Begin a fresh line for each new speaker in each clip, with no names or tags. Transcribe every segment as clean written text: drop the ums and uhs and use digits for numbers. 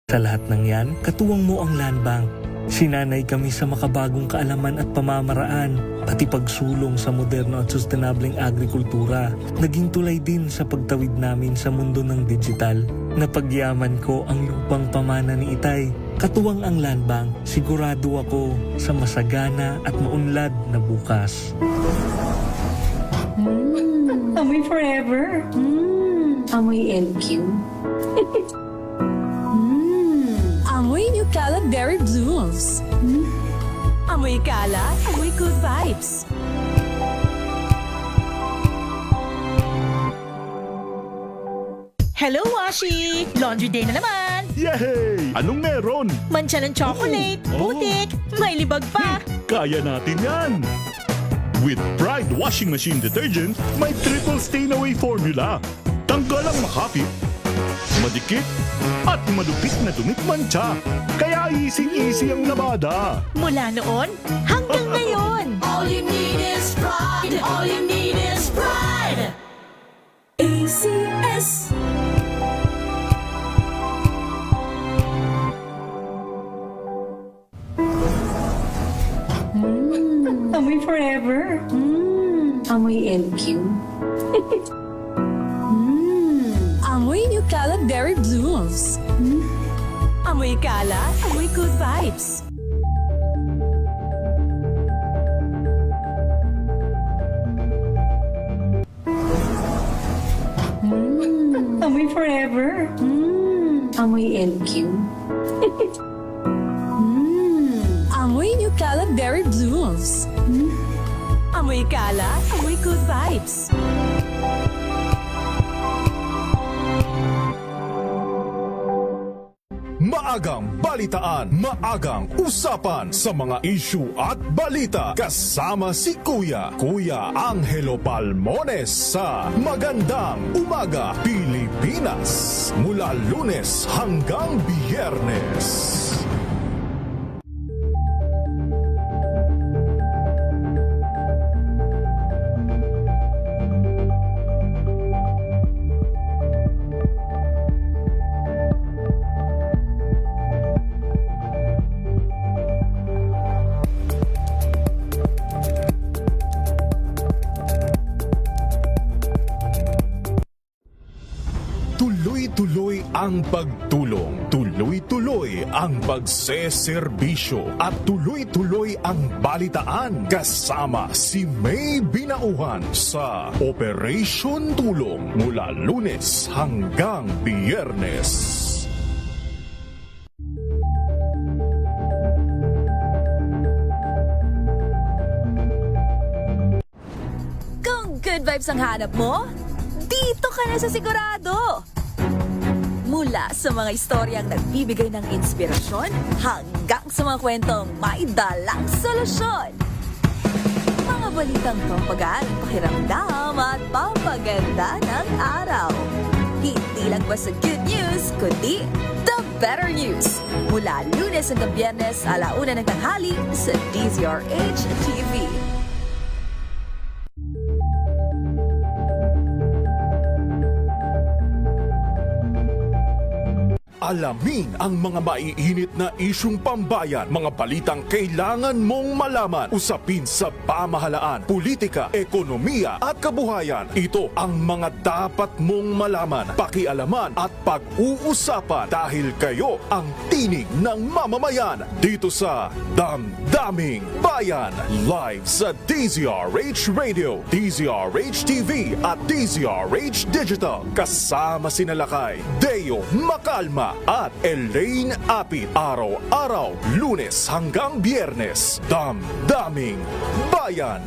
Sa lahat ng yan, katuwang mo ang Land Bank. Sinanay kami sa makabagong kaalaman at pamamaraan, pati pagsulong sa moderno at sustainableng agrikultura. Naging tulay din sa pagtawid namin sa mundo ng digital. Napagyaman ko ang lupang pamana ni Itay. Katuwang ang Land Bank, sigurado ako sa masagana at maunlad na bukas.
Amoy forever.
Amoy LQ.
Amoy New Cala Berry Blooms. Amoy Cala, amoy good vibes.
Hello, Washi! Laundry day na naman!
Yay! Anong meron?
Mancha ng chocolate,
Oh.
putik, may libag pa!
Kaya natin yan! With Pride Washing Machine Detergent, may triple stain-away formula. Tanggal ang makapit, madikit, at malupit na dumit mancha. Kaya easy-easy ang labada.
Mula noon hanggang ngayon!
All you need is pride. All you need is pride. ACS.
Amoy forever.
Amoy LQ.
Amoy New Cala Berry Blooms. Amoy Cala, amoy good vibes.
Amoy forever.
Amoy LQ.
Amoy New Cala Berry Blooms. Amoy Cala, amoy good vibes.
Maagang balitaan, maagang usapan sa mga issue at balita kasama si Kuya Angelo Palmones sa Magandang Umaga Pilipinas mula Lunes hanggang Biyernes. Tuloy-tuloy ang pagtulong, tuloy-tuloy ang pagseserbisyo at tuloy-tuloy ang balitaan kasama si May Binauhan sa Operation Tulong mula Lunes hanggang Biyernes.
Kung good vibes ang hanap mo, dito ka na sa sigurado! Mula sa mga istoryang nagbibigay ng inspirasyon hanggang sa mga kwentong may dalang solusyon. Mga balitang pampagaan ang pakiramdam at papaganda ng araw. Hindi lang ba sa good news, kundi the better news. Mula Lunes hanggang Biyernes, 1:00 ng tanghali sa DZRH TV.
Alamin ang mga maiinit na isyung pambayan, mga balitang kailangan mong malaman, usapin sa pamahalaan, politika, ekonomiya at kabuhayan. Ito ang mga dapat mong malaman, pakialaman at pag-uusapan dahil kayo ang tinig ng mamamayan dito sa Damdaming Bayan. Live sa DZRH Radio, DZRH TV at DZRH Digital. Kasama si Nalakay, Deo Macalma at Elaine Apit. Araw-araw, Lunes hanggang Biyernes. Damdaming Bayan.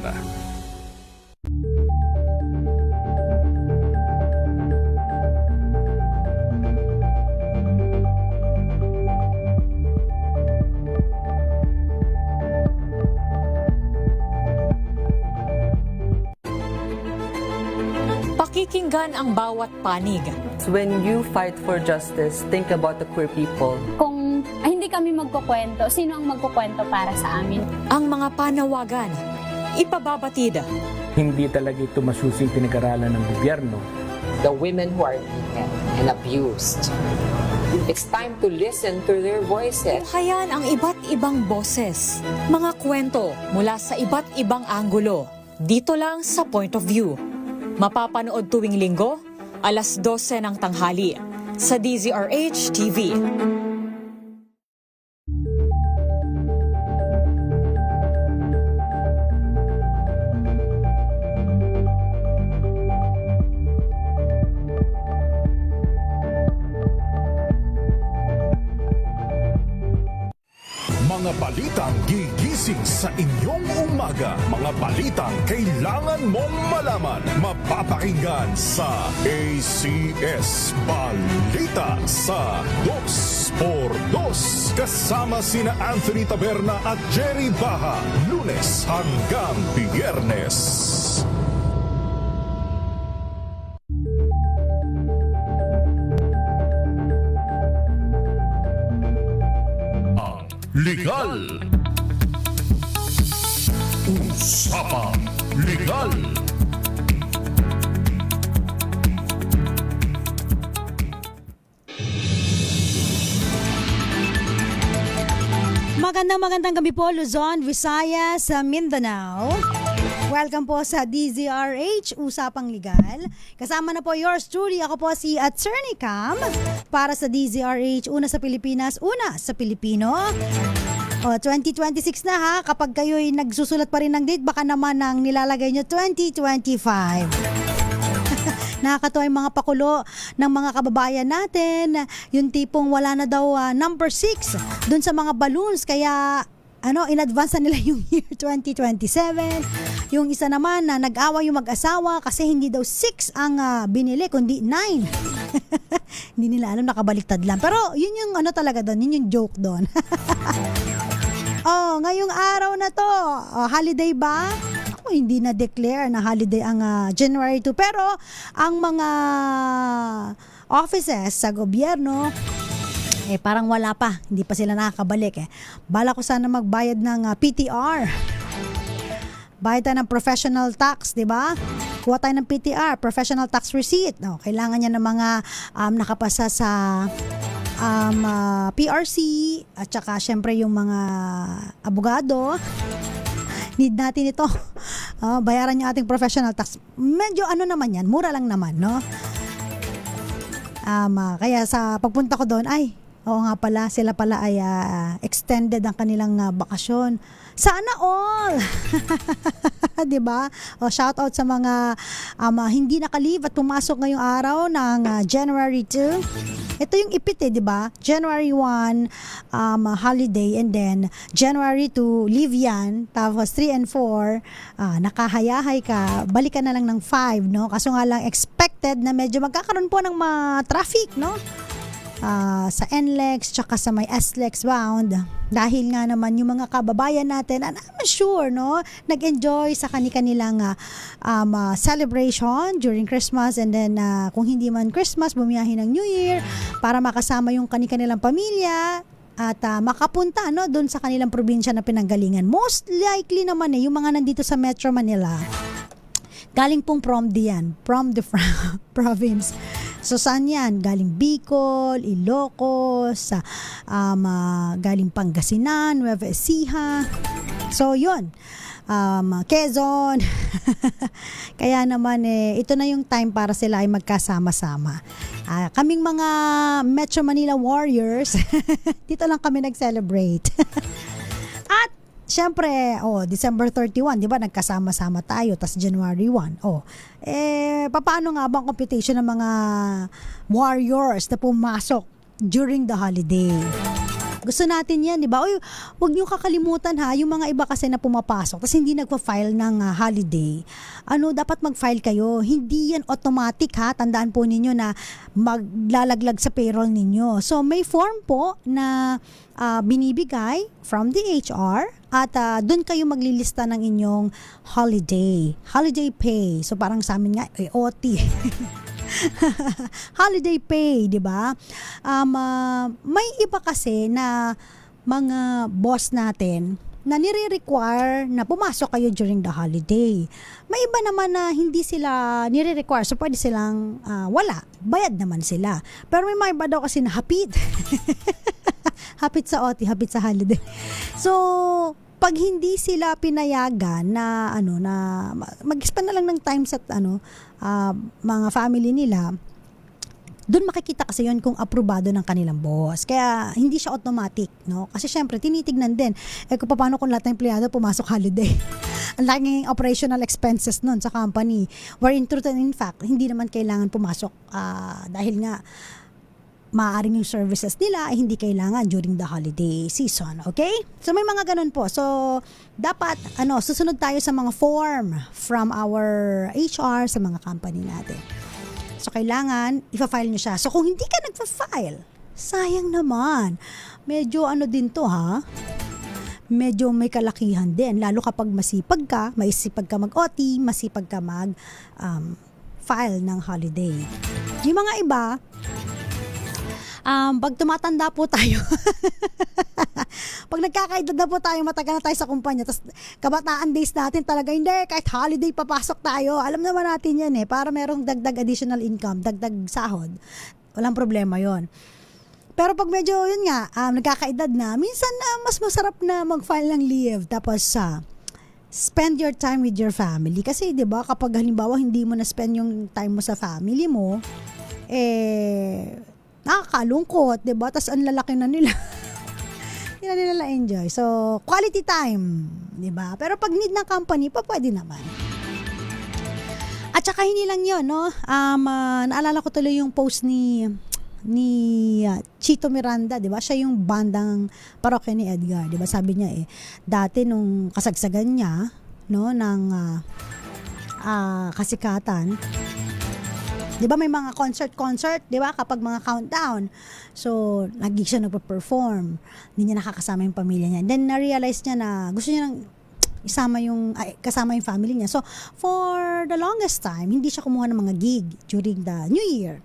Pakikinggan ang bawat panig.
When you fight for justice, think about the queer people.
Kung hindi kami magkukwento, sino ang magkukwento para sa amin?
Ang mga panawagan, ipababatid.
Hindi talaga ito masusing pinag-aralan ng gobyerno.
The women who are beaten and abused
It's time to listen to their voices.
Hayan ang iba't ibang boses, mga kwento mula sa iba't ibang anggulo. Dito lang sa Point of View. Mapapanood tuwing linggo, alas 12 ng tanghali sa DZRH TV.
Mga balitang gigising sa inyong umaga. Mga balitang kailangan mong malaman. Mapapakinggan sa ACS Balita sa 2x2. Kasama sina Anthony Taberna at Jerry Baha. Lunes hanggang Biyernes.
Legal. Usapang Legal.
Magandang gabi po Luzon, Visayas, Mindanao. Welcome po sa DZRH Usapang Legal. Kasama na po yours truly, ako po si Attorney Cam para sa DZRH, una sa Pilipinas, una sa Pilipino. O, 2026 na ha, kapag kayo'y nagsusulat pa rin ng date, baka naman ang nilalagay nyo 2025. Nakakatuwa yung mga pakulo ng mga kababayan natin, yung tipong wala na daw number 6 dun sa mga balloons, kaya in advance na nila yung year 2027. Yung isa naman na nag-away yung mag-asawa kasi hindi daw 6 ang binili, kundi 9. Hindi nila alam, nakabaliktad lang. Pero yun yung talaga doon, yun yung joke doon. Ngayong araw na to, holiday ba? Ako hindi na-declare na holiday ang January 2. Pero ang mga offices sa gobyerno, parang wala pa. Hindi pa sila nakakabalik. Bala ko sana magbayad ng PTR. Bayad tayo ng professional tax, di ba? Kuha tayo ng PTR, professional tax receipt. Kailangan niya ng mga nakapasa sa PRC at saka syempre yung mga abogado. Need natin ito. Bayaran yung ating professional tax. Medyo naman yan, mura lang naman, no? Kaya sa pagpunta ko doon, oo nga pala, sila pala ay extended ang kanilang bakasyon. Sana all! Diba? Shout out sa mga hindi nakalive at pumasok ngayong araw ng January 2. Ito yung ipit diba? January 1, holiday, and then January 2, leave yan. Tapos 3 and 4, nakahayahay ka, balik ka na lang ng 5, no? Kaso nga lang expected na medyo magkakaroon po ng traffic, no? Sa NLEX tsaka sa may SLEX bound, dahil nga naman yung mga kababayan natin, I'm sure, no, nag-enjoy sa kanilang celebration during Christmas, and then kung hindi man Christmas, bumiyahe ng New Year para makasama yung kanilang pamilya at makapunta doon sa kanilang probinsya na pinanggalingan. Most likely naman yung mga nandito sa Metro Manila, galing pong from the province. So saan yan? Galing Bicol, Ilocos, galing Pangasinan, Nueva Ecija. So yun, Quezon. Kaya naman ito na yung time para sila ay magkasama-sama. Kaming mga Metro Manila Warriors, dito lang kami nag-celebrate. At siyempre, December 31, di ba, nagkasama-sama tayo, tas January 1. Paano nga bang computation ng mga warriors na pumasok during the holiday? Gusto natin yan, di ba? Huwag niyo kakalimutan yung mga iba kasi na pumapasok tapos hindi nagpa-file ng holiday. Dapat mag-file kayo. Hindi yan automatic Tandaan po ninyo na maglalaglag sa payroll ninyo. So may form po na binibigay from the HR at doon kayo maglilista ng inyong holiday pay. So parang sa amin nga OT. Holiday pay, di ba? May iba kasi na mga boss natin na nire-require na pumasok kayo during the holiday. May iba naman na hindi sila nire-require, so pwede silang wala, bayad naman sila. Pero may mga iba daw kasi na hapit. Hapit sa OT, hapit sa holiday. So, pag hindi sila pinayagan na mag-spend na lang ng time sa mga family nila, doon makikita kasi yon kung aprobado ng kanilang boss. Kaya hindi siya automatic, no? Kasi syempre tinitignan din kung paano kung lahat ng empleyado pumasok holiday. Ang laging operational expenses nun sa company. Where in truth and in fact, hindi naman kailangan pumasok dahil nga maaaring yung services nila ay hindi kailangan during the holiday season. Okay? So may mga ganun po. So dapat susunod tayo sa mga form from our HR sa mga company natin. So, kailangan, ipa-file nyo siya. So, kung hindi ka nagpa-file, sayang naman. Medyo din to ha. Medyo may kalakihan din. Lalo kapag masipag ka mag-OT, masipag ka mag-file ng holiday. Yung mga iba, pag tumatanda po tayo, pag nagkakaedad na po tayo, matagal na tayo sa kumpanya, tapos kabataan days natin talaga, hindi, kahit holiday papasok tayo, alam naman natin yan para merong dagdag additional income, dagdag sahod, walang problema yon. Pero pag medyo yun nga, nagkakaedad na, minsan mas masarap na mag-file ng leave, tapos spend your time with your family. Kasi 'di ba kapag halimbawa hindi mo na spend yung time mo sa family mo, nakakalungkot, 'di ba? Tas ang lalaki na nila. Hindi na nila enjoy. So, quality time, 'di ba? Pero pag need ng company, pwede naman. At saka hindi lang 'yon, no? Naalala ko tuloy yung post ni Chito Miranda, 'di ba? Siya yung bandang parokya ni Edgar, 'di ba? Sabi niya dati nung kasagsagan niya, no, ng kasikatan, 'di ba may mga concert, 'di ba, kapag mga countdown. So, lagi siya nagpe-perform. Hindi niya nakakasama yung pamilya niya. And then na-realize niya na gusto niya nang kasama yung family niya. So, for the longest time, hindi siya kumuha ng mga gig during the New Year.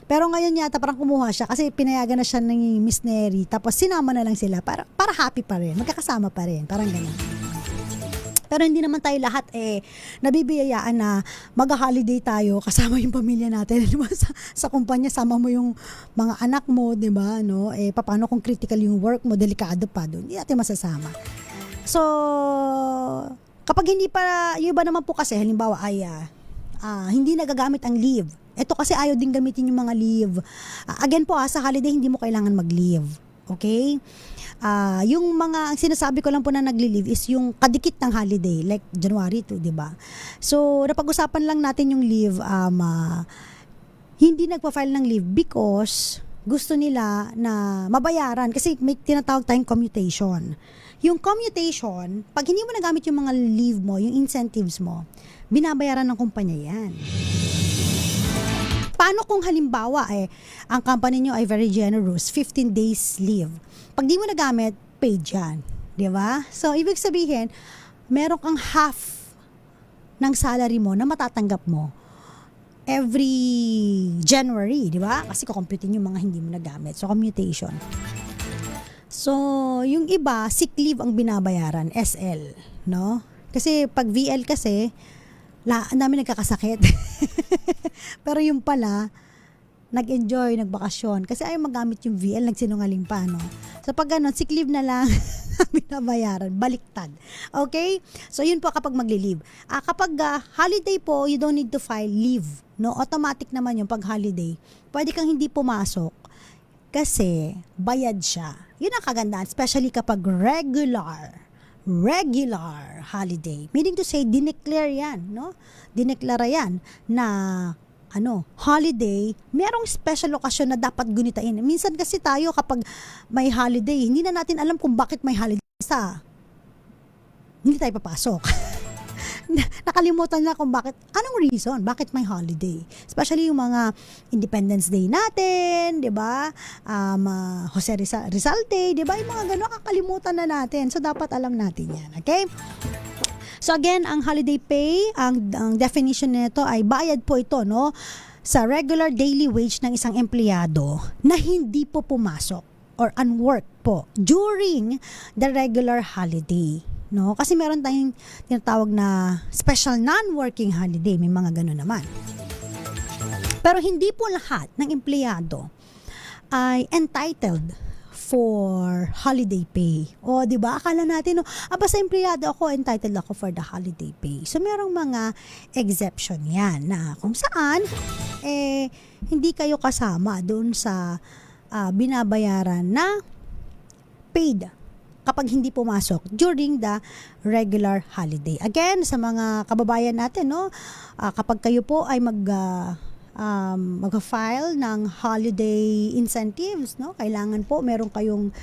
Pero ngayon yata parang kumuha siya kasi pinayagan na siya ng Miss Neri. Tapos sinama na lang sila para happy pa rin. Magkakasama pa rin. Parang ganun. Pero hindi naman tayo lahat nabibiyayaan na mag-holiday tayo kasama yung pamilya natin. Diba? Sa kumpanya, sama mo yung mga anak mo, di ba? No? Paano kung critical yung work mo, delikado pa doon. Hindi natin masasama. So, kapag hindi pa, yung iba naman po kasi, halimbawa ay hindi nagagamit ang leave. Ito kasi ayaw din gamitin yung mga leave. Again po sa holiday, hindi mo kailangan mag-leave. Okay? Yung mga, ang sinasabi ko lang po na nagli-leave is yung kadikit ng holiday, like January 2, di ba? So, napag-usapan lang natin yung leave, hindi nagpa-file ng leave because gusto nila na mabayaran kasi may tinatawag tayong commutation. Yung commutation, pag hindi mo nagamit yung mga leave mo, yung incentives mo, binabayaran ng kumpanya yan. Paano kung halimbawa ang company nyo ay very generous, 15 days leave. Pag di mo nagamit, paid yan. Di ba? So, ibig sabihin, meron kang half ng salary mo na matatanggap mo every January. Di ba? Kasi kukomputin yung mga hindi mo nagamit. So, commutation. So, yung iba, sick leave ang binabayaran, SL. No? Kasi pag VL kasi, ang dami nagkakasakit. Pero yung pala, nag-enjoy, nagbakasyon. Kasi ayaw magamit yung VL, nagsinungaling pa, no? So, pag ganun, sick leave na lang binabayaran, baliktad. Okay? So, yun po kapag magli-leave. Kapag holiday po, you don't need to file leave, no? Automatic naman yung pag holiday. Pwede kang hindi pumasok kasi bayad siya. Yun ang kagandahan, especially kapag regular holiday. Meaning to say, dineclare yan, no? Dineklara yan na holiday, merong special okasyon na dapat gunitain. Minsan kasi tayo kapag may holiday, hindi na natin alam kung bakit may holiday hindi tayo papasok. Nakalimutan na kung anong reason, bakit may holiday. Especially yung mga Independence Day natin, di ba? Jose Rizal Day, di ba? Yung mga gano'n, kakalimutan na natin. So, dapat alam natin yan, okay? So again, ang holiday pay, ang definition nito ay bayad po ito, no, sa regular daily wage ng isang empleyado na hindi po pumasok or unworked po during the regular holiday. No? Kasi meron tayong tinatawag na special non-working holiday. May mga gano'n naman. Pero hindi po lahat ng empleyado ay entitled for holiday pay. O, di ba? Akala natin, no, basta empleyado ako, entitled ako for the holiday pay. So, merong mga exception yan na kung saan, hindi kayo kasama doon sa binabayaran na paid kapag hindi pumasok during the regular holiday. Again, sa mga kababayan natin, no, kapag kayo po ay mag-file ng holiday incentives, no, kailangan po meron kayong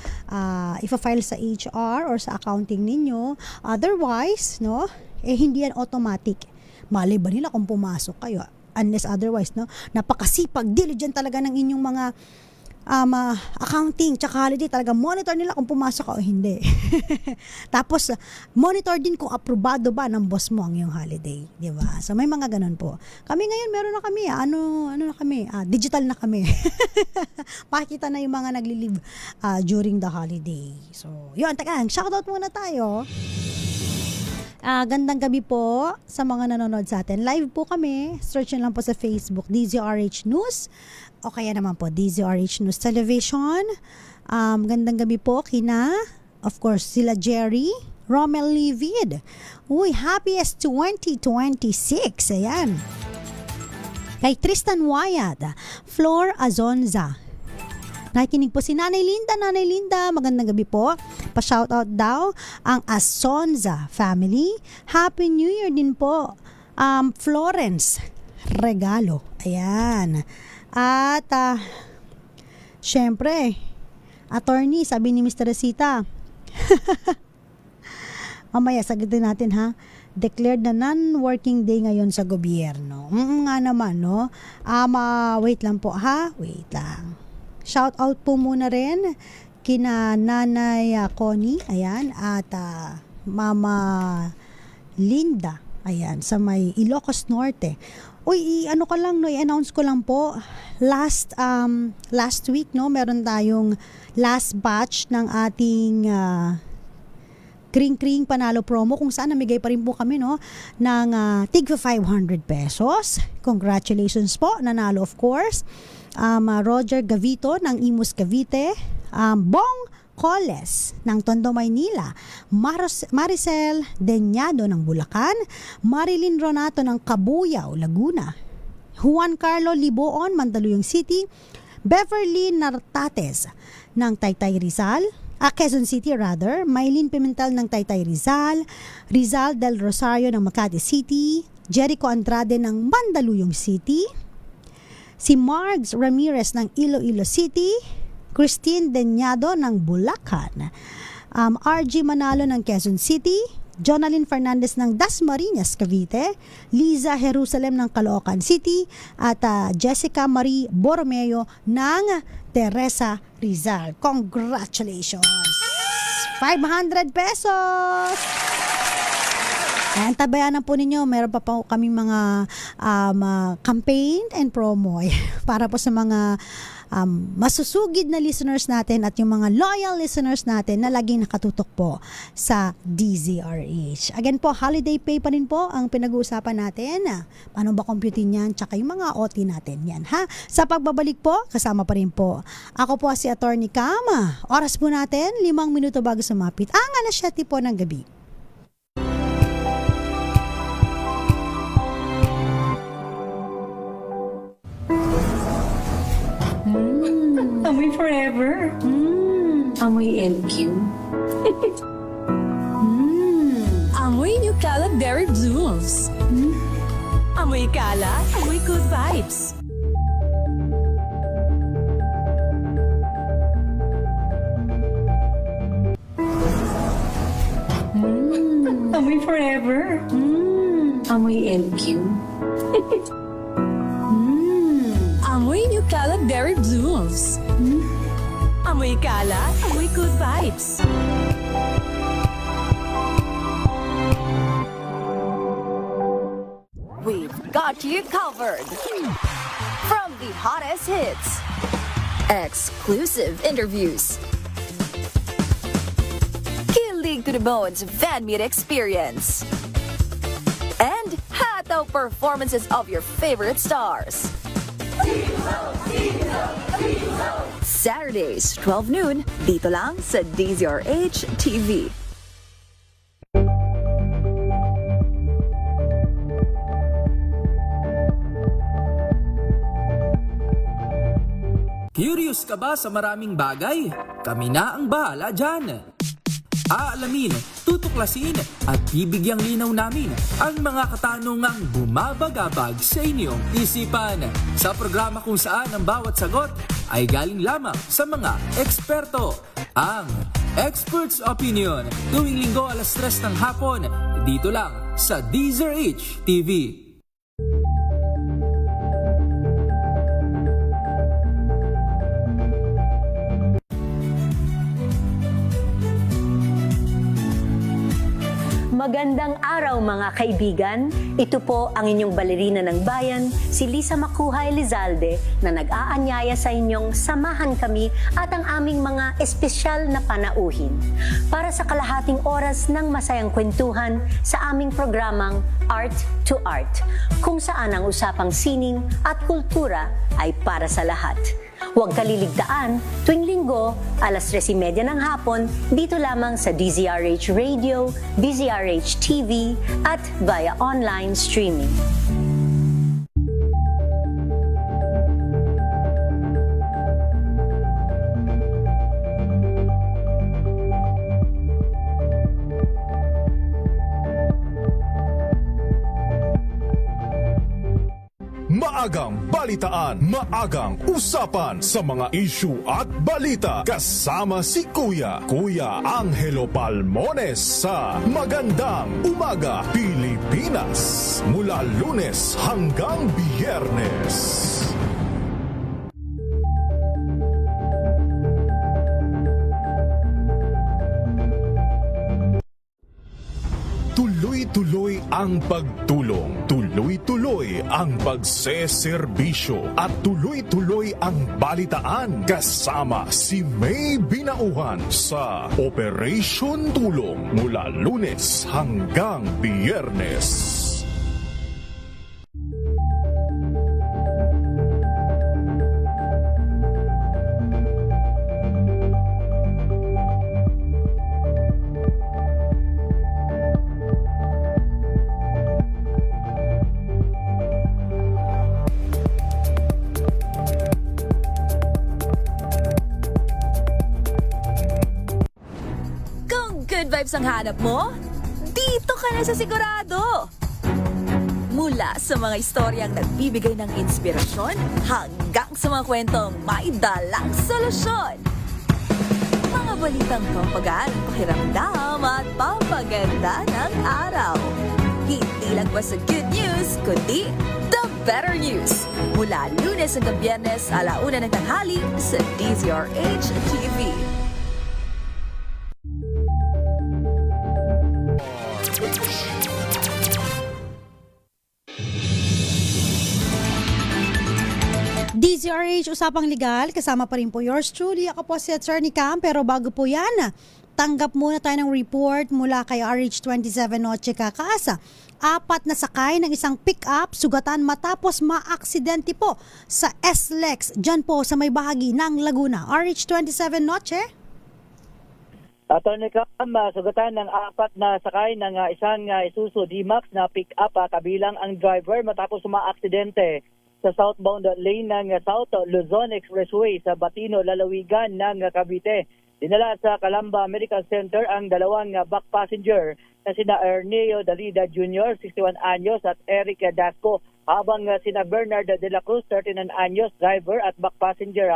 ifa-file sa HR or sa accounting ninyo. Otherwise, no, hindi yan automatic. Malay ba nila kung pumasok kayo? Unless otherwise, no, napakasipag, diligent talaga ng inyong mga accounting tsaka holiday, talaga monitor nila kung pumasok ka o hindi. Tapos monitor din kung aprobado ba ng boss mo ang iyong holiday, di ba? So may mga ganun po. Kami ngayon meron na kami, ano na kami, digital na kami. Pakita na yung mga nagli-live during the holiday. So yun, teka, shoutout muna tayo. Gandang gabi po sa mga nanonood sa atin. Live po kami. Search nyo lang po sa Facebook, DZRH News. O kaya naman po, DZRH News Television. Gandang gabi po kina, of course, sila Jerry, Romel Livid. Uy, happiest 2026. Ayan. Kay Tristan Wyatt, Flor Azonza. Nakikinig po si Nanay Linda. Nanay Linda, magandang gabi po. Pa-shoutout daw ang Azonza family. Happy New Year din po. Florence Regalo. Ayan. At syempre, attorney, sabi ni Mr. Resita. Mamaya, sagutin natin ha. Declared na non-working day ngayon sa gobyerno. Nga naman, no? Wait lang po ha. Wait lang. Shout out po muna rin kina Nanay Connie, ayan, at Mama Linda, ayan, sa may Ilocos Norte. Uy, ano ka lang, no, i-announce ko lang po, last week, no, meron tayong last batch ng ating Kring Panalo promo, kung saan namigay pa rin po kami, no, ng tig 500 pesos. Congratulations po, nanalo of course. Roger Gavito ng Imus Cavite, Bong Coles ng Tondo, Maynila, Maricel Deñado ng Bulacan, Marilyn Ronato ng Cabuyao, Laguna, Juan Carlo Liboon, Mandaluyong City, Beverly Nartates ng Taytay Rizal, Quezon City rather, Maylin Pimentel ng Taytay Rizal, Rizal del Rosario ng Makati City, Jericho Andrade ng Mandaluyong City, si Margs Ramirez ng Iloilo City, Christine Deñado ng Bulacan, RG Manalo ng Quezon City, Jonalyn Fernandez ng Dasmariñas, Cavite, Liza Jerusalem ng Caloocan City, at Jessica Marie Borromeo ng Teresa Rizal. Congratulations! 500 pesos! Ayan, tabayanan po ninyo, meron pa po kaming mga campaign and promo para po sa mga masusugid na listeners natin at yung mga loyal listeners natin na laging nakatutok po sa DZRH. Again po, holiday pay pa rin po ang pinag-uusapan natin. Paano ba computin yan? Tsaka yung mga OT natin yan, ha? Sa pagbabalik po, kasama pa rin po. Ako po si Attorney Cam. Oras po natin, 5 minuto bago sumapit ang 7 po ng gabi.
Amoy forever.
Amoy LQ.
Amoy New Caleb Berry Blooms. Amoy kala, amoy good vibes.
Amoy forever.
Amoy LQ.
Amoy New Caleb Berry Blooms. Amoy kala, amoy good vibes. We've got you covered. From the hottest hits, exclusive interviews, kilig to the bones fan meet experience, and hataw performances of your favorite stars. Saturdays, 12 noon, dito lang sa DZRH TV.
Curious ka ba sa maraming bagay? Kami na ang bahala dyan. Aalamin, tutuklasin at bibigyang linaw namin ang mga katanungang bumabagabag sa inyong isipan. Sa programa kung saan ang bawat sagot ay galing lamang sa mga eksperto. Ang Expert's Opinion, tuwing linggo 3:00 ng hapon, dito lang sa DZRH TV.
Magandang araw mga kaibigan. Ito po ang inyong balerina ng bayan, si Lisa Makuha Elizalde, na nag-aanyaya sa inyong samahan kami at ang aming mga espesyal na panauhin para sa kalahating oras ng masayang kwentuhan sa aming programang Art to Art, kung saan ang usapang sining at kultura ay para sa lahat. Huwag kaliligtaan, tuwing linggo, 3:30 ng hapon, dito lamang sa DZRH Radio, DZRH TV, at via online streaming.
Maagang balitaan, maagang usapan sa mga issue at balita. Kasama si Kuya Angelo Palmones sa Magandang Umaga Pilipinas. Mula Lunes hanggang Biyernes. Tuloy-tuloy ang pagtulong, tuloy-tuloy ang pagseserbisyo, at tuloy-tuloy ang balitaan kasama si May Binauhan sa Operation Tulong mula Lunes hanggang Biyernes.
Good vibes ang hanap mo? Dito ka na sa Sigurado! Mula sa mga istoryang nagbibigay ng inspirasyon hanggang sa mga kwentong may dalang solusyon. Mga balitang pampagaan ang pakiramdam at pampaganda ng araw. Hindi lang ba sa good news, kundi the better news. Mula Lunes hanggang Biyernes, 1:00 ng tanghali sa DZRH TV.
DZRH Usapang Legal, kasama pa rin po yours truly. Ako po si Attorney Cam, pero bago po yan, tanggap muna tayo ng report mula kay RH27 Noche Kakaasa. 4 na sakay ng isang pick-up sugatan matapos maaksidente po sa SLEX, dyan po sa may bahagi ng Laguna. RH27 Noche?
Attorney Cam, sugatan ng 4 na sakay ng isang Isuzu D-Max na pick-up kabilang ang driver matapos maaksidente sa southbound lane ng South Luzon Expressway sa Batino, Lalawigan ng Cavite. Dinala sa Calamba Medical Center ang dalawang back passenger na sina Erneo Dalida Jr., 61 anyos, at Eric Dasco, habang sina Bernard de la Cruz, 39 anyos, driver, at back passenger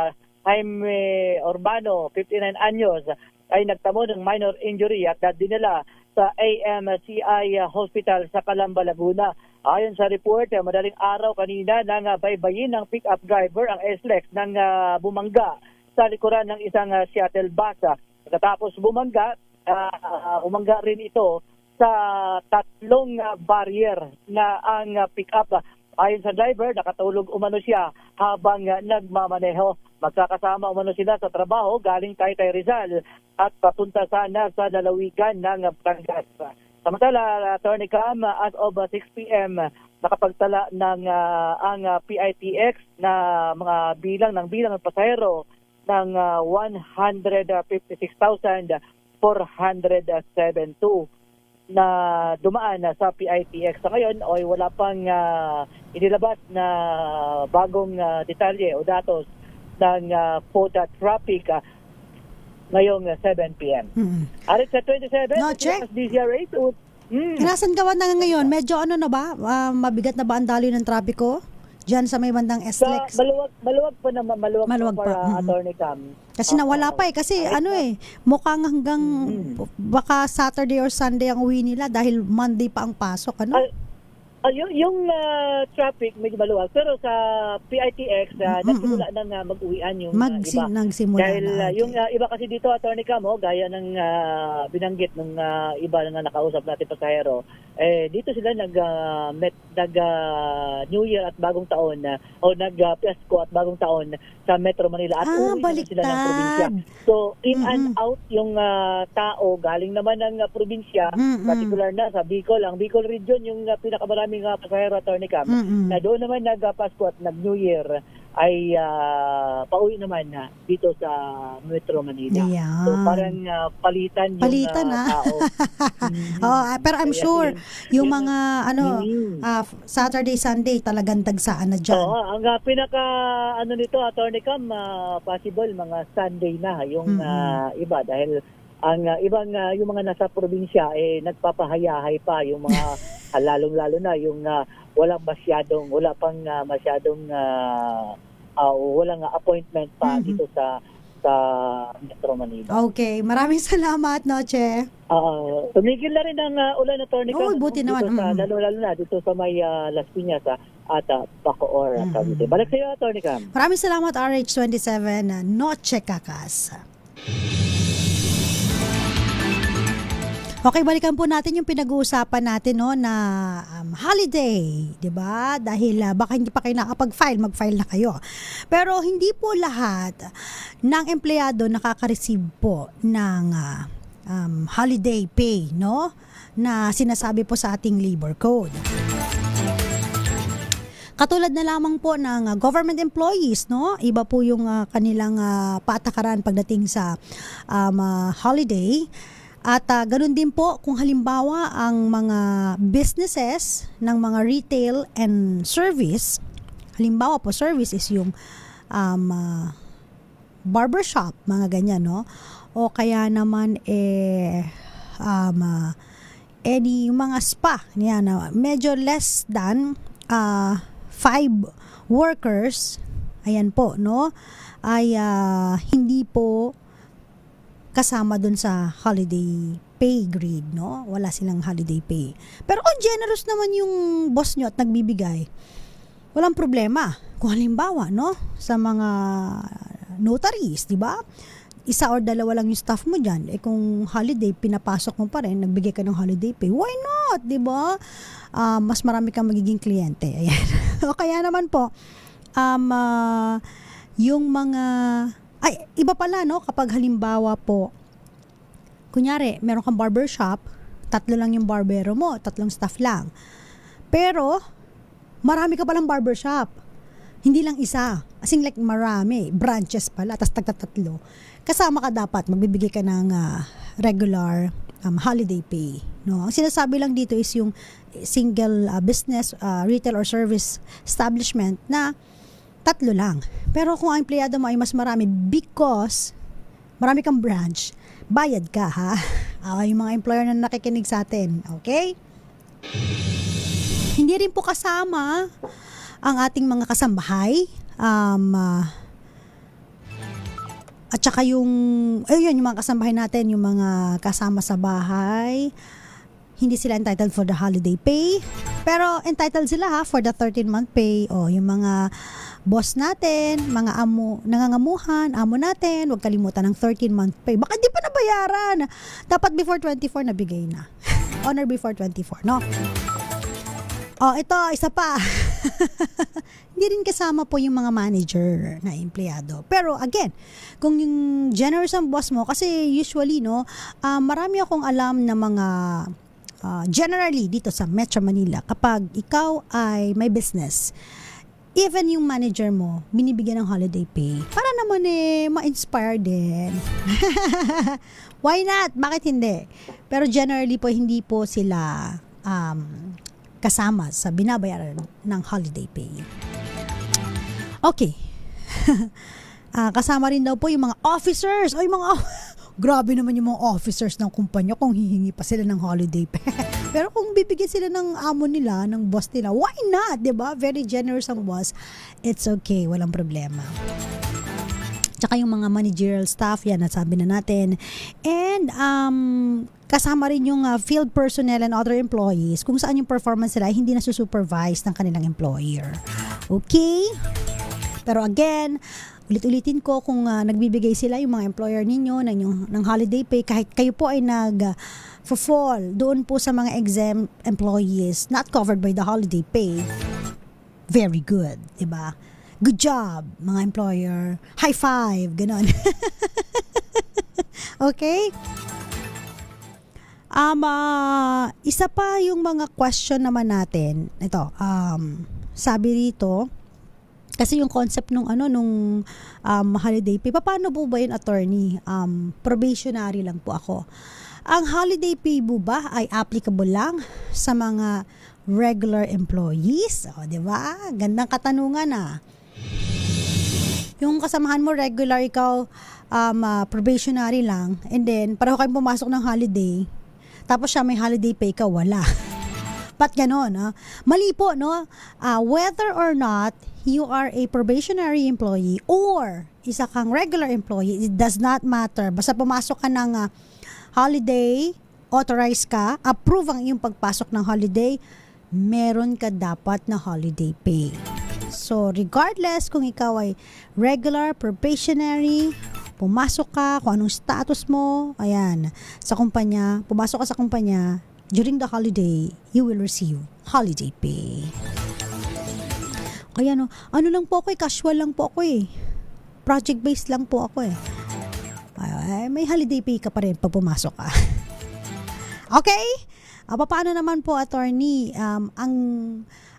Jaime Urbano, 59 anyos, ay nagtamo ng minor injury at dinala sa AMCI Hospital sa Calamba, Laguna. Ayon sa report, madaling araw kanina nang baybayin ng pick-up driver ang SLEX nang bumangga sa likuran ng isang Seattle bus. Pagkatapos umangga rin ito sa 3 barrier na ang pick-up. Ayon sa driver, nakatulog umano siya habang nagmamaneho. Magkakasama umano sila sa trabaho galing Taytay Rizal at papunta sana sa lalawigan ng Batangas. Samantala, Attorney Cam, as of 6 p.m. nakapagtala ng ang PITX na mga bilang ng pasahero ng 156,472 na dumaan sa PITX. Sa ngayon, ay wala pang inilabas na bagong detalye o datos ng food traffic ngayong 7 p.m. Arit sa 27,
Noche.
DZRH.
Inasan gawan na ngayon? Medyo ano na ba? Mabigat na ba ang daloy ng trapiko? Diyan sa may bandang SLEX.
Maluwag pa naman, maluwag pa para Attorney Cam.
Kasi nawala pa kasi mukhang hanggang baka Saturday or Sunday ang uwi nila dahil Monday pa ang pasok, ano?
Yung traffic medyo maluwag, pero sa PITX nagsimula nang mag-uwian yung iba.
Nagsimula
Dahil
na.
yung iba kasi dito, Attorney Cam, gaya ng binanggit ng iba na nakausap natin pasahero, dito sila nag New Year at bagong taon o nag-Pasko at bagong taon sa Metro Manila at uwi naman sila ng probinsya. So, in and out yung tao galing naman ng probinsya, particular na sa Bicol. Ang Bicol region yung pinakamaraming pasahero, Attorney Cam, na doon naman nag-Pasko at nag-New Year ay pauwi naman dito sa Metro Manila.
Ayan.
So parang palitan yung tao.
Pero I'm sure yung mga Saturday, Sunday talagang dagsaan na dyan.
Ang pinaka nito, Attorney Cam, possible mga Sunday na yung iba dahil ang ibang yung mga nasa probinsya nagpapahayahay pa yung mga lalong-lalo na yung walang appointment pa dito sa Metro Manila.
Okay, maraming salamat, Noche.
Tumigil na rin ang ulan, Attorney Cam.
Buti naman.
Lalo na dito sa may Las Piñas at Bacoor. Balik sa iyo, Attorney Cam.
Maraming salamat, RH27, Noche Kakas. Okay, balikan po natin yung pinag-uusapan natin na holiday, 'di ba? Dahil baka hindi pa kayo nakapag-file, mag-file na kayo. Pero hindi po lahat ng empleyado nakaka-receive po ng holiday pay, no? Na sinasabi po sa ating labor code. Katulad na lamang po ng government employees, no? Iba po yung kanilang patakaran pagdating sa holiday. At ganun din po kung halimbawa ang mga businesses ng mga retail and service, halimbawa po service is yung barbershop, mga ganyan, no? O kaya naman any mga spa, yan, medyo less than 5 workers, ayan po, no? Ay hindi po kasama dun sa holiday pay grade, no? Wala silang holiday pay. Pero kung generous naman yung boss nyo at nagbibigay, walang problema. Kung halimbawa, no? Sa mga notaries, di ba? Isa or dalawa lang yung staff mo dyan. Kung holiday, pinapasok mo pa rin, nagbigay ka ng holiday pay, why not? Di ba? Mas marami kang magiging kliyente. Ayan. O kaya naman po, yung mga iba pala, no? Kapag halimbawa po, kunyari, meron kang barbershop, 3 lang yung barbero mo, 3 staff lang. Pero, marami ka palang barbershop. Hindi lang isa. As in like marami. Branches pala, tas tagtatlo. Kasama ka dapat, magbibigay ka ng regular holiday pay. No? Ang sinasabi lang dito is yung single business, retail or service establishment na 3 lang. Pero kung ang empleyado mo ay mas marami because marami kang branch, bayad ka, ha? Yung mga employer na nakikinig sa atin. Okay? Hindi rin po kasama ang ating mga kasambahay. At saka yung mga kasambahay natin, yung mga kasama sa bahay, hindi sila entitled for the holiday pay. Pero entitled sila for the 13-month pay. O yung mga boss natin, mga nangangamuhan, amo natin, huwag kalimutan ng 13-month pay. Baka di pa nabayaran. Dapat before 24 nabigay na. Honor before 24, no? Ito, isa pa. Hindi rin kasama po yung mga manager na empleyado. Pero again, kung yung generous ang boss mo, kasi usually, no, marami akong alam na mga generally dito sa Metro Manila, kapag ikaw ay may business, even yung manager mo, binibigyan ng holiday pay. Para naman ma-inspire din. Why not? Bakit hindi? Pero generally po, hindi po sila kasama sa binabayaran ng holiday pay. Okay. Kasama rin daw po yung mga officers. O yung mga grabe naman yung mga officers ng kumpanya kung hihingi pa sila ng holiday pay. Pero kung bibigyan sila ng amo nila, ng boss nila, why not? Diba? Very generous ang boss. It's okay. Walang problema. Tsaka yung mga managerial staff, yan, nasabi na natin. And, kasama rin yung field personnel and other employees kung saan yung performance nila hindi na supervise ng kanilang employer. Okay? Pero again, ulit-ulitin ko kung nagbibigay sila yung mga employer ninyo ng holiday pay, kahit kayo po ay fall doon po sa mga exempt employees not covered by the holiday pay, very good, diba? Good job, mga employer. High five, ganon. Okay? Isa pa yung mga question naman natin. Ito, sabi rito, kasi yung concept nung holiday pay, paano po ba yun, attorney? Probationary lang po ako. Ang holiday pay po ba ay applicable lang sa mga regular employees? O, di ba? Gandang katanungan Yung kasamahan mo regular, ikaw probationary lang, and then pareho kayong pumasok ng holiday, tapos siya may holiday pay, ikaw wala. Ba't ganon? Mali po, no? Whether or not you are a probationary employee or isa kang regular employee, it does not matter. Basta pumasok ka ng holiday, authorized ka, approve ang iyong pagpasok ng holiday, meron ka dapat na holiday pay. So, regardless kung ikaw ay regular, probationary, pumasok ka, kung anong status mo, ayan, sa kumpanya, pumasok ka sa kumpanya, during the holiday, you will receive holiday pay. Kaya ano lang po ako casual lang po ako project-based lang po ako may holiday pay ka pa rin pag pumasok ka. Okay? Paano naman po, attorney,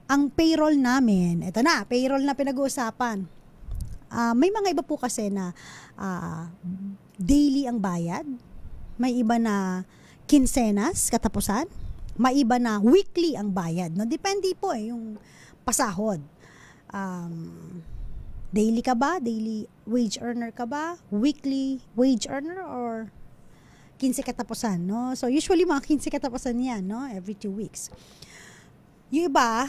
ang payroll namin, ito na, payroll na pinag-uusapan. May mga iba po kasi na daily ang bayad, may iba na kinsenas, katapusan, may iba na weekly ang bayad. No? Depende po yung pasahod. Daily ka ba? Daily wage earner ka ba? Weekly wage earner or 15 katapusan, no? So usually mga 15 katapusan yan, no? Every 2 weeks. Yung iba,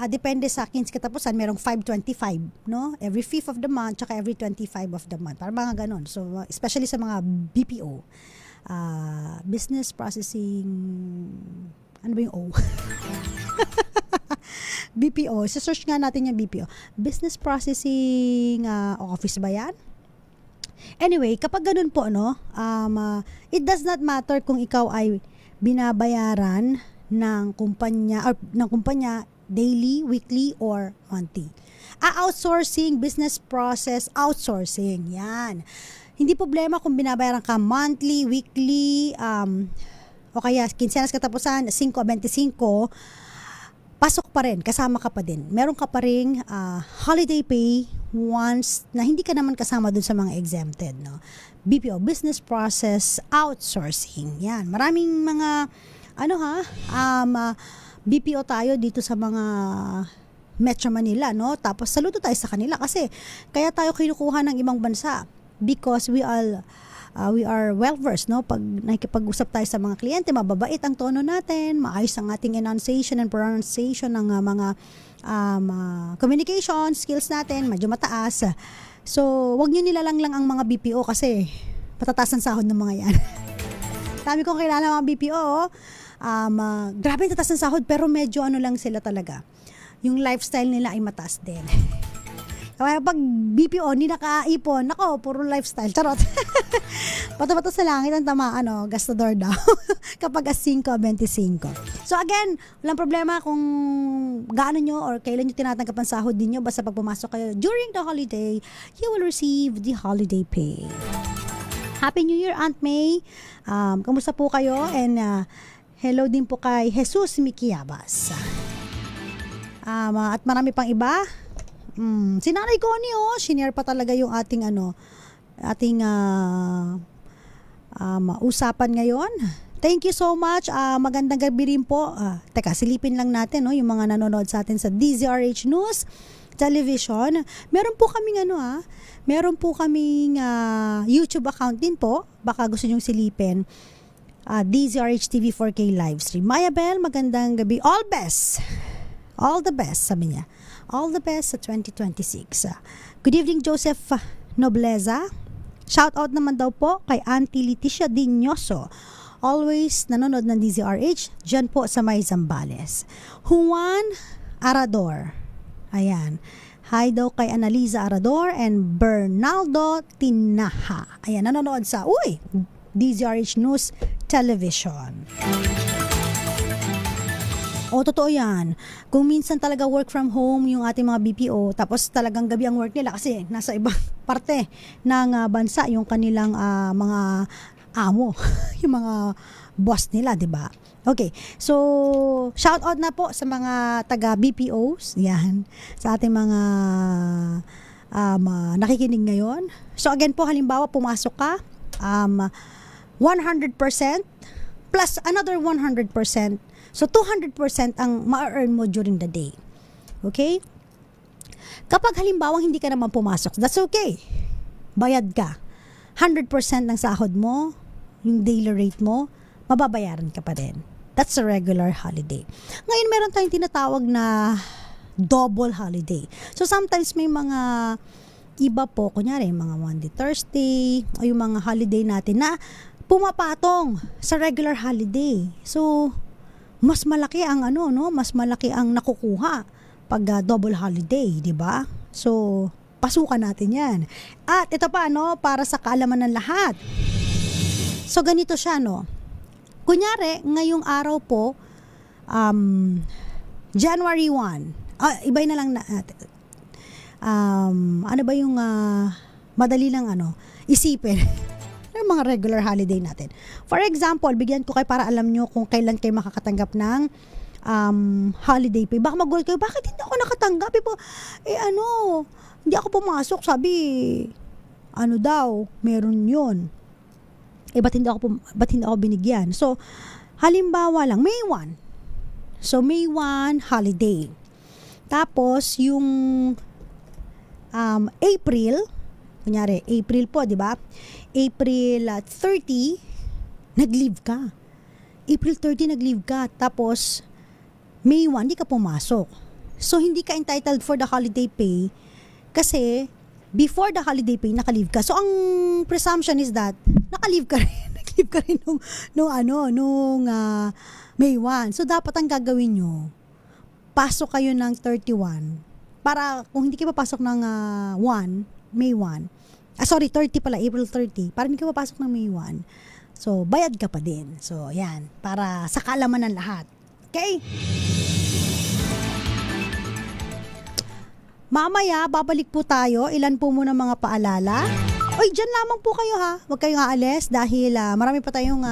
depende sa 15 katapusan, merong 525, no? Every 5th of the month, tsaka every 25 of the month. Parang mga ganon. So especially sa mga BPO, business processing, ano ba yung O? BPO. Search nga natin yung BPO. Business processing office ba yan? Anyway, kapag ganun po, it does not matter kung ikaw ay binabayaran ng kumpanya daily, weekly, or monthly. Outsourcing, business process, outsourcing. Yan. Hindi problema kung binabayaran ka monthly, weekly, o kaya kinsenas katapusan, 5-25, pasok pa rin, kasama ka pa din. Meron ka pa rin holiday pay once na hindi ka naman kasama dun sa mga exempted, no? BPO, business process outsourcing. Yan, maraming mga BPO tayo dito sa mga Metro Manila, no? Tapos saludo tayo sa kanila kasi kaya tayo kinukuha ng ibang bansa because we are well-versed, no? Pag nakikipag-usap tayo sa mga kliyente, mababait ang tono natin, maayos ang ating enunciation and pronunciation ng mga communication skills natin, medyo mataas. So, wag nyo nilalang lang ang mga BPO kasi patataas ang sahod ng mga yan. Dami kong kilala mga BPO, grabe tataas ang sahod pero medyo lang sila talaga. Yung lifestyle nila ay mataas din. Kaya pag BPO, hindi nakaipon, nako, puro lifestyle. Charot. Pato-pato sa langit ang tamaan, gastador daw. Kapag 5-25. So again, walang problema kung gaano nyo or kailan nyo tinatanggap ang sahod ninyo. Basta pag pumasok kayo during the holiday, you will receive the holiday pay. Happy New Year, Aunt May. Kamusta po kayo? And hello din po kay Jesus Mikiabas. At marami pang iba. Si Nanay Connie, shinare pa talaga yung ating usapan ngayon. Thank you so much. Magandang gabi rin po. Teka, silipin lang natin yung mga nanonood sa atin sa DZRH News Television. Meron po kaming meron po kaming YouTube account din po. Baka gusto nyong silipin. DZRH TV 4K livestream. Maya Bell, magandang gabi. All best. All the best, sabi niya. All the best sa 2026. Good evening, Joseph Nobleza. Shout out naman daw po kay Auntie Leticia Diñoso. Always nanonood ng DZRH, dyan po sa May Zambales. Juan Arador. Ayan. Hi daw kay Analiza Arador and Bernaldo Tinaha. Ayan, nanonood sa, DZRH News Television. Totoo yan. Kung minsan talaga work from home yung ating mga BPO, tapos talagang gabi ang work nila kasi nasa ibang parte ng bansa yung kanilang mga amo, yung mga boss nila, di ba? Okay, so shout out na po sa mga taga BPOs, yan, sa ating mga nakikinig ngayon. So again po, halimbawa pumasok ka, 100% plus another 100%. So, 200% ang ma-earn mo during the day. Okay? Kapag halimbawa hindi ka naman pumasok, that's okay. Bayad ka. 100% ng sahod mo, yung daily rate mo, mababayaran ka pa rin. That's a regular holiday. Ngayon, meron tayong tinatawag na double holiday. So, sometimes may mga iba po, kunyari, mga Monday, Thursday, o yung mga holiday natin na pumapatong sa regular holiday. So, mas malaki ang mas malaki ang nakukuha pag double holiday, di ba? So, pasukan natin 'yan. At ito pa para sa kaalaman ng lahat. So ganito siya Kunyari, ngayong araw po January 1. Ibay na lang natin. Ano ba yung madali lang isipin? Yung mga regular holiday natin. For example, bigyan ko kayo para alam nyo kung kailan kayo makakatanggap ng holiday pay. Baka magulat kayo, bakit hindi ako nakatanggap? Hindi ako pumasok. Sabi, meron yun. Ba't hindi ako binigyan? So, halimbawa lang, May 1. So, May 1, holiday. Tapos, yung April, kunyari, April po, di ba? April 30, nag-leave ka. April 30, nag-leave ka. Tapos, May 1, di ka pumasok. So, hindi ka entitled for the holiday pay kasi before the holiday pay, naka-leave ka. So, ang presumption is that, naka-leave ka rin. Nag-leave ka rin nung May 1. So, dapat ang gagawin nyo, pasok kayo ng 31. Para, kung hindi kayo papasok ng May 1, 30 pala, April 30. Para hindi ka papasok ng May 1. So, bayad ka pa din. So, yan. Para sa kaalaman ng lahat. Okay? Mamaya, babalik po tayo. Ilan po muna mga paalala. Dyan lamang po kayo ha. Huwag kayong aalis dahil marami pa tayong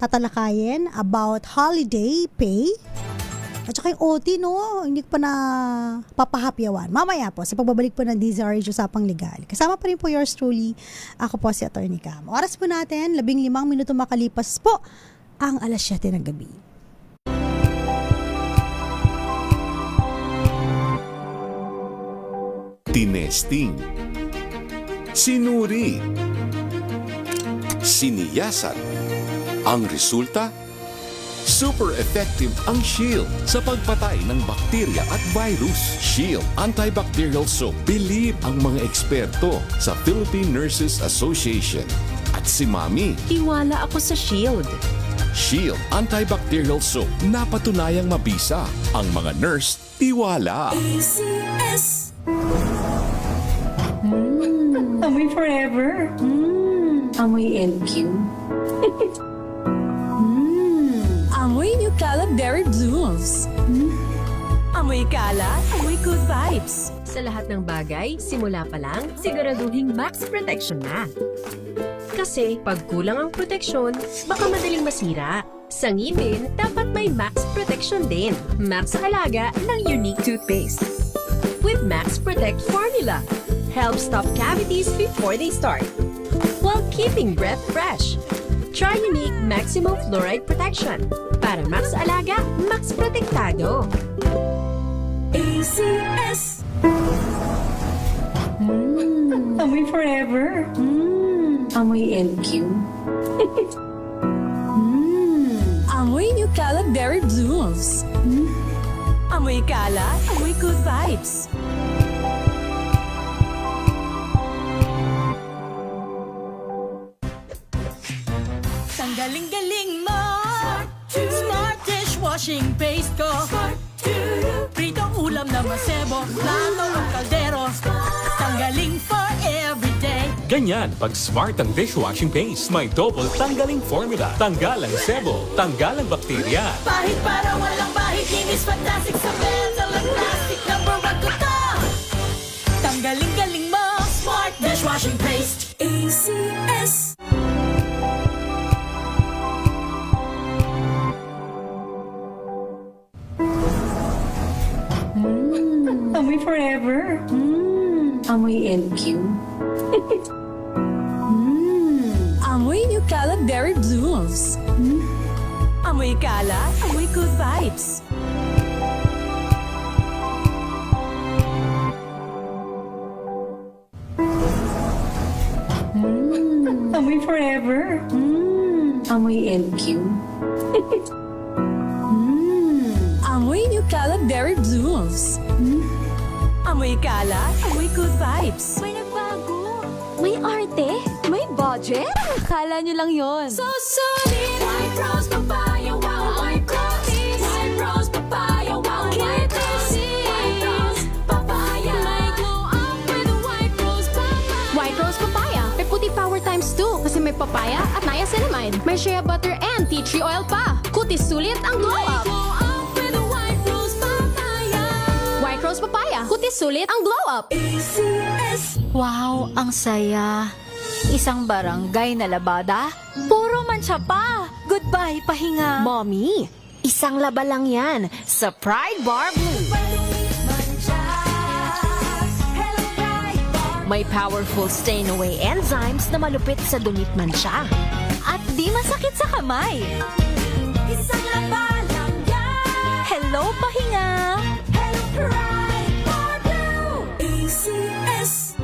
tatalakayin about holiday pay. At saka yung OT, hindi pa na papahapyawan. Mamaya po, sa pagbabalik po ng DZRH Usapang Legal. Kasama pa rin po yours truly, ako po si Atty. Cam. Oras po natin, 15 minuto makalipas po ang 7:00 ng gabi.
Tinesting, sinuri, siniyasan. Ang resulta, super effective ang Shield sa pagpatay ng bakterya at virus. Shield Antibacterial Soap. Believe ang mga eksperto sa Philippine Nurses Association. At si Mami,
Tiwala ako sa Shield.
Shield Antibacterial Soap. Napatunayang mabisa. Ang mga nurse, tiwala.
Amoy forever.
Amoy LQ.
Amoy New Caleb Berry Blooms. Amoy kalat, amoy good vibes.
Sa lahat ng bagay, simula pa lang, siguraduhing max protection na. Kasi pag kulang ang proteksyon, baka madaling masira. Sa ngipin, dapat may max protection din. Max sa halaga ng Unique Toothpaste. With Max Protect Formula, help stop cavities before they start, while keeping breath fresh. Try Unique Maximum Fluoride Protection. Para max alaga, max protektado. ACS.
Amoy forever.
Amoy LQ.
Amoy New Caleb Berry Blooms. Amoy kalat, amoy good vibes.
Galing-galing mo! Smart dishwashing paste ko! Pritong ulam na masebo, plato o kaldero. Tanggaling for everyday.
Ganyan pag smart ang dishwashing paste. May double tanggaling formula. Tanggal ang sebo, tanggal ang bakterya.
Pahit para walang bahid, linis fantastic sa belt. Alang plastic, number 1 ko to. Tanggaling-galing mo! Smart dishwashing paste. ACS.
Amoy forever.
Amoy LQ.
Amoy New Caleb Berry Blooms. Amoy kalat, amoy good vibes.
Amoy forever.
Amoy LQ.
Amoy New Caleb Berry Blooms. Amoy kalat, amoy good vibes.
May nagbago. May arte. May budget. Akala nyo lang yon. So solid. White Rose Papaya. Wow. White Rose. White Rose Papaya. Wow. White Rose. White Rose Papaya. May glow up with a White Rose Papaya.
White Rose Papaya. May puti power times 2 kasi may papaya at niacinamide. May shea butter and tea tree oil pa. Kutis sulit ang glow up. White Rose Papaya. Kutis sulit ang glow up.
ACS.
Wow, ang saya. Isang barangay na labada, puro mancha pa. Goodbye, pahinga.
Mommy, isang laba lang yan sa Pride Bar Blue. May powerful stain-away enzymes na malupit sa dunit mancha.
At di masakit sa kamay.
Isang laba lang yan.
Hello, pahinga.
Hello, Pride Bar Blue. ACS.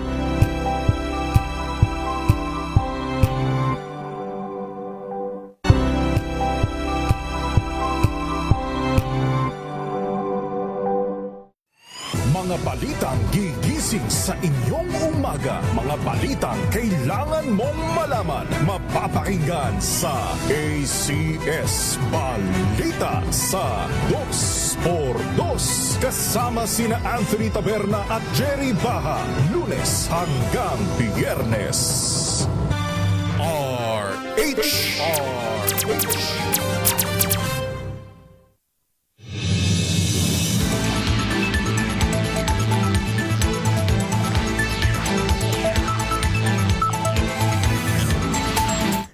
Mga balitang gigising sa inyong umaga. Mga balitang kailangan mong malaman. Mapapakinggan sa ACS Balita sa 2x2. Kasama sina Anthony Taberna at Jerry Baha. Lunes hanggang Biyernes. RH.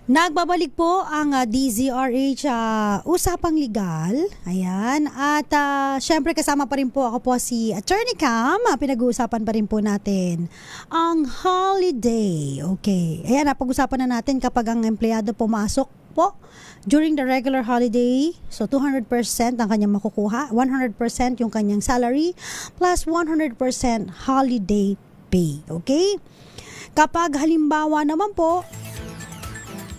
Nagbabalik po ang DZRH Usapang Legal. Ayan. At syempre kasama pa rin po ako po si Attorney Cam. Pinag-uusapan pa rin po natin ang holiday. Okay. Ayan, napag-usapan na natin kapag ang empleyado pumasok po during the regular holiday. So 200% ang kanyang makukuha. 100% yung kanyang salary plus 100% holiday pay. Okay? Kapag halimbawa naman po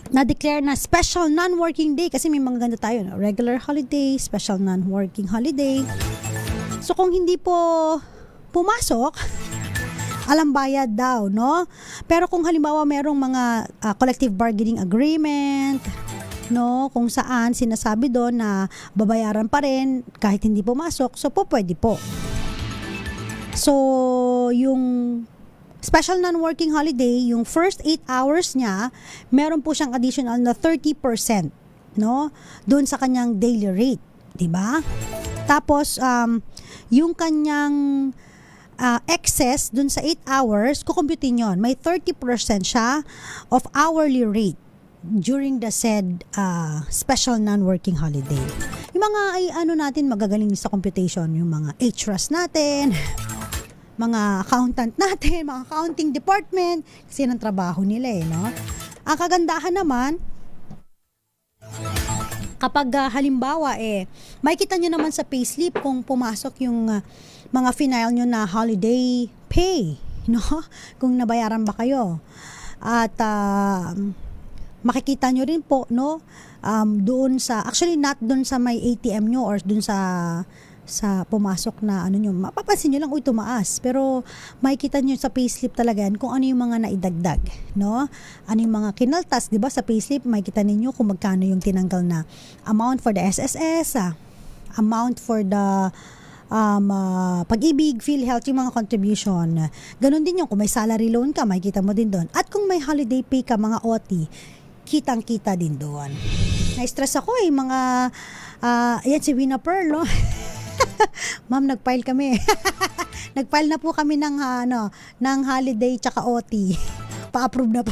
na-declare na special non-working day, kasi may mga ganda tayo, no? Regular holiday, special non-working holiday. So kung hindi po pumasok, alam bayad daw, no? Pero kung halimbawa merong mga collective bargaining agreement, no, kung saan sinasabi doon na babayaran pa rin kahit hindi pumasok, so po pwede po. So yung special non-working holiday, yung first 8 hours niya, meron po siyang additional na 30%, no? Doon sa kanyang daily rate, 'di ba? Tapos yung kanyang excess doon sa 8 hours, kukumputin 'yon. May 30% siya of hourly rate during the said special non-working holiday. Yung mga natin magagaling sa computation, yung mga HRAS natin, mga accountant natin, mga accounting department, kasi yan ang trabaho nila no? Ang kagandahan naman, kapag halimbawa makikita nyo naman sa payslip kung pumasok yung mga final nyo na holiday pay, no? Kung nabayaran ba kayo. At makikita nyo rin po, no? Doon sa, actually not doon sa may ATM nyo or doon sa pumasok na nyo, mapapansin nyo lang, tumaas. Pero makikita nyo sa payslip talaga yan kung ano yung mga naidagdag, no? Ano yung mga kinaltas, di ba? Sa payslip, makikita ninyo kung magkano yung tinanggal na amount for the SSS, amount for the Pag-ibig, PhilHealth, yung mga contribution. Ganon din yung kung may salary loan ka, makikita mo din doon. At kung may holiday pay ka, mga OT, kitang-kita din doon. Na-stress ako mga yan si Wina Pearl, no? Ma'am, nag-file kami. Nag-file na po kami ng ng holiday tsaka OT. Pa-approve na po.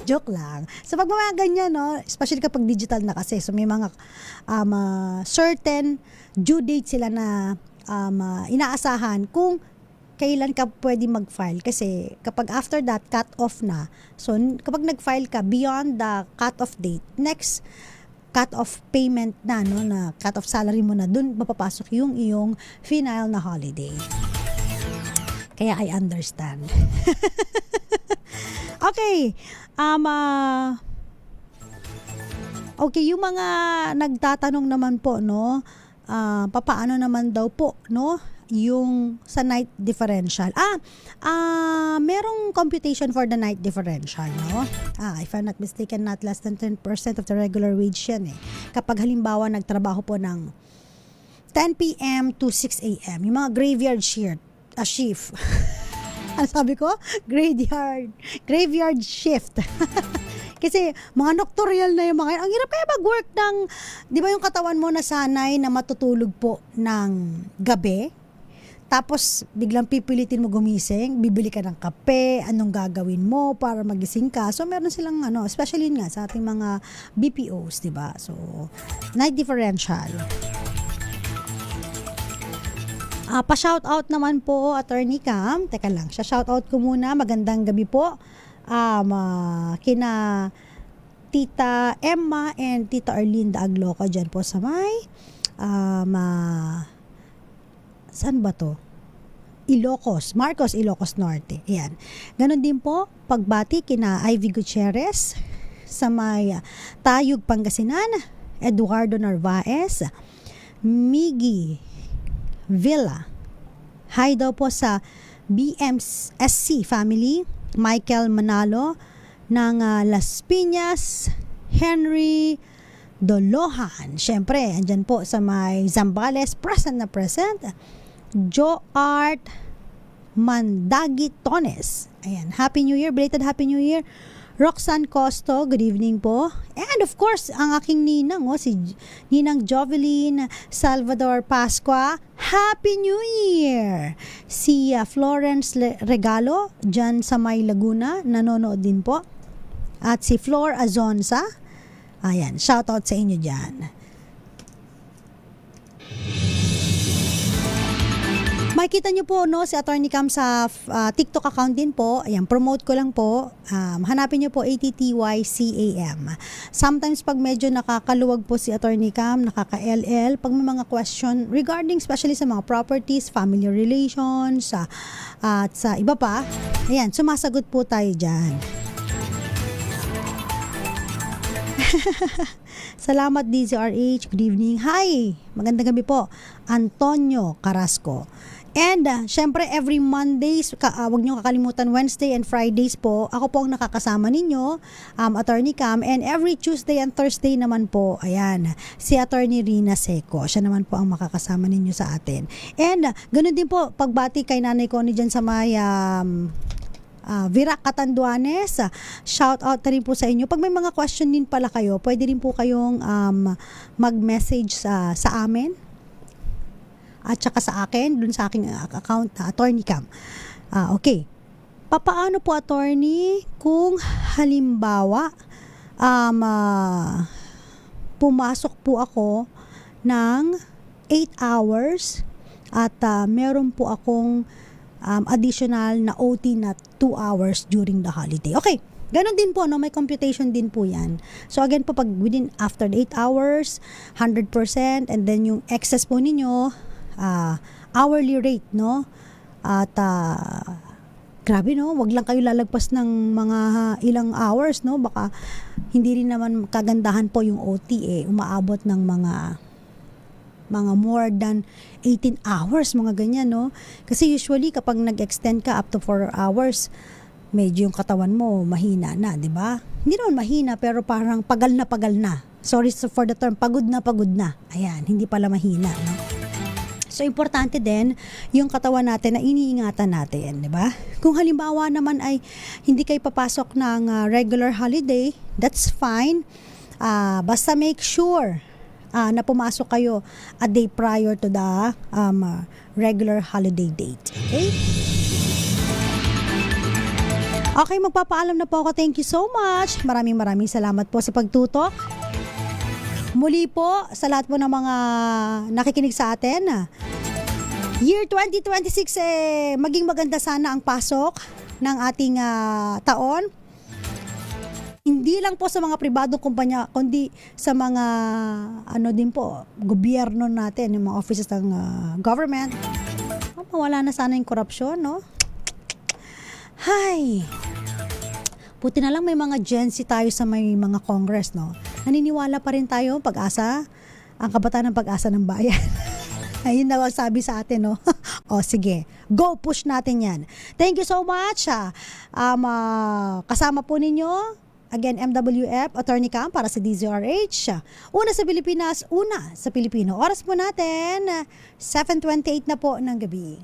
Joke lang. So pag mga ganyan, no, especially kapag digital na kasi, so may mga certain due date sila na inaasahan kung kailan ka pwede mag-file. Kasi kapag after that, cut off na. So kapag nag-file ka beyond the cut off date, next cut off payment na, no, na cut off salary mo na, dun mapapasok yung iyong final na holiday. Kaya I understand. Okay. Okay, yung mga nagtatanong naman po, no, papaano naman daw po, no, yung sa night differential. Merong computation for the night differential, no? If I'm not mistaken, not less than 10% of the regular wage yan kapag halimbawa nagtrabaho po ng 10 p.m. to 6 a.m. Yung mga graveyard shift. Ano sabi ko? Graveyard shift. Kasi mga nocturnal na yung mga, ang hirap kaya mag-work ng, di ba yung katawan mo nasanay na matutulog po ng gabi? Tapos biglang pipilitin mo gumising, bibili ka ng kape, anong gagawin mo para magising ka. So meron silang especially nga sa ating mga BPOs, di ba? So night differential. Pa-shoutout naman po, Attorney Cam. Teka lang, shoutout ko muna. Magandang gabi po. Kina Tita Emma and Tita Arlinda Agloca dyan po sa may saan ba to? Ilocos, Marcos, Ilocos Norte. Ayan. Ganon din po, pagbati kina Ivy Gutierrez sa may Tayug, Pangasinan, Eduardo Narvaez, Miggy Villa. Hi daw po sa BMSC family, Michael Manalo ng Las Piñas, Henry Dolohan. Siyempre, andyan po sa may Zambales, present na present. Joe Art Mandagitones. Ayan, Happy New Year, belated Happy New Year. Roxanne Costo, good evening po. And of course, ang aking ninang, si Ninang Jovelyn Salvador Pascua, Happy New Year! Si Florence Regalo, dyan sa May Laguna, nanonood din po. At si Flor Azonza, ayan, shoutout sa inyo dyan. Makikita nyo po si Attorney Cam sa TikTok account din po. Ayan, promote ko lang po. Hanapin nyo po ATTYCAM. Sometimes pag medyo nakakaluwag po si Attorney Cam, nakaka-LL, pag may mga question regarding especially sa mga properties, family relations, at sa iba pa, ayan, sumasagot po tayo dyan. Salamat DZRH, good evening. Hi, magandang gabi po. Antonio Carrasco. And syempre every Mondays, wag niyo kakalimutan Wednesday and Fridays po, ako po ang nakakasama ninyo, Attorney Cam, and every Tuesday and Thursday naman po, ayan, si Attorney Rina Seco, siya naman po ang makakasama ninyo sa atin. And ganun din po, pagbati kay Nanay Connie dyan sa may Virac Catanduanes, shout out na rin po sa inyo. Pag may mga question din pala kayo, pwede rin po kayong mag-message sa amin at saka sa akin, dun sa aking account, Attorney Cam. Okay. Papaano po, Attorney, kung halimbawa pumasok po ako ng 8 hours at meron po akong additional na OT na 2 hours during the holiday. Okay. Ganon din po, no? May computation din po yan. So again po, pag after 8 hours, 100%, and then yung excess po ninyo, hourly rate, no? At grabe, no? Wag lang kayo lalagpas ng mga ilang hours, no? Baka hindi rin naman kagandahan po yung OT, umaabot ng mga more than 18 hours, mga ganyan, no? Kasi usually kapag nag-extend ka up to 4 hours, medyo yung katawan mo mahina na, di ba? Hindi naman mahina, pero parang pagal na. Sorry for the term, pagod na. Ayan, hindi pala mahina, no? So, importante din yung katawan natin na iniingatan natin, di ba? Kung halimbawa naman ay hindi kayo papasok ng regular holiday, that's fine. Basta make sure na pumasok kayo a day prior to the regular holiday date. Okay? Okay, magpapaalam na po ako. Thank you so much. Maraming salamat po sa pagtutok. Muli po, sa lahat po ng mga nakikinig sa atin, year 2026, maging maganda sana ang pasok ng ating taon. Hindi lang po sa mga pribadong kumpanya, kundi sa mga din po, gobyerno natin, yung mga offices ng government. Mawala na sana yung korupsyon, no? Hay! Buti na lang may mga Gen Z tayo sa may mga Congress, no? Naniniwala pa rin tayo, Pag-asa, ang kabataan ng Pag-asa ng bayan. Ayun na ang sabi sa atin, no? O sige, go push natin yan. Thank you so much. Kasama po ninyo, again, MWF, Attorney Cam para sa DZRH. Una sa Pilipinas, una sa Pilipino. Oras po natin, 7:28 na po ng gabi.